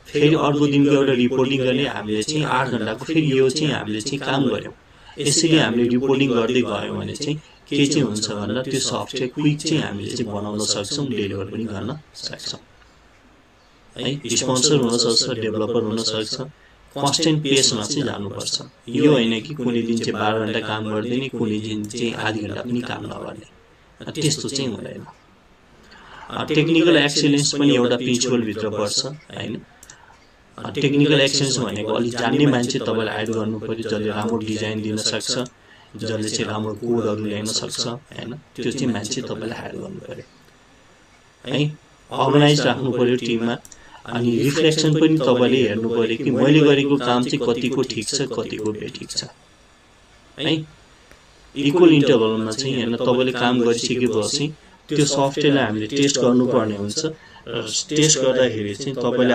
फेरि अर्को दिनको एउटा रिपोर्टिङ गर्ने हामीले चाहिँ 8 घण्टाको फेरि यो चाहिँ हामीले चाहिँ काम गर्यौं। यसरी हामीले रिपोर्टिङ गर्दै गयौं भने चाहिँ के चाहिँ हुन्छ भन्दा त्यो सफ्टवेयर क्विक चाहिँ हामीले चाहिँ बनाउन सक्छौं, डेलिभर पनि गर्न सक्छौं। है स्पोन्सर हुन सक्छ, डेभलपर हुन सक्छ, कन्स्टेन्ट पेसमा चाहिँ जानुपर्छ। यो हैन कि कुनै दिन चाहिँ 12 घण्टा काम गर्दैन, कुनै दिन चाहिँ आधी घण्टा पनि काम नगर्ने, त्यस्तो चाहिँ हुँदैन। टेक्निकल एक्सेलेन्स पनि एउटा प्रिन्सिपल भित्र पर्छ हैन। टेक्निकल एक्सेलेन्स भनेको अलि जान्ने मान्छे तपाईले हायर गर्नु पर्यो, जसले राम्रो डिजाइन दिन सक्छ, जसले चाहिँ राम्रो कोडहरु ल्याउन सक्छ हैन। त्यो चाहिँ मान्छे तपाईले हायर गर्नु पर्यो है। अर्गनाइज राख्नु पर्यो टिममा। अनि रिफ्लेक्सन पनि तपाईले हेर्नु पर्यो कि मैले गरेको काम चाहिँ कतिको ठीक छ, कतिको बेठिक छ है। इक्वल इन्टरभलमा चाहिँ हैन तपाईले काम गरिसकेपछि त्यो सफ्टवेयरलाई हामीले टेस्ट गर्नुपर्ने हुन्छ। टेस्ट गर्दाखेरि चाहिँ तपाईले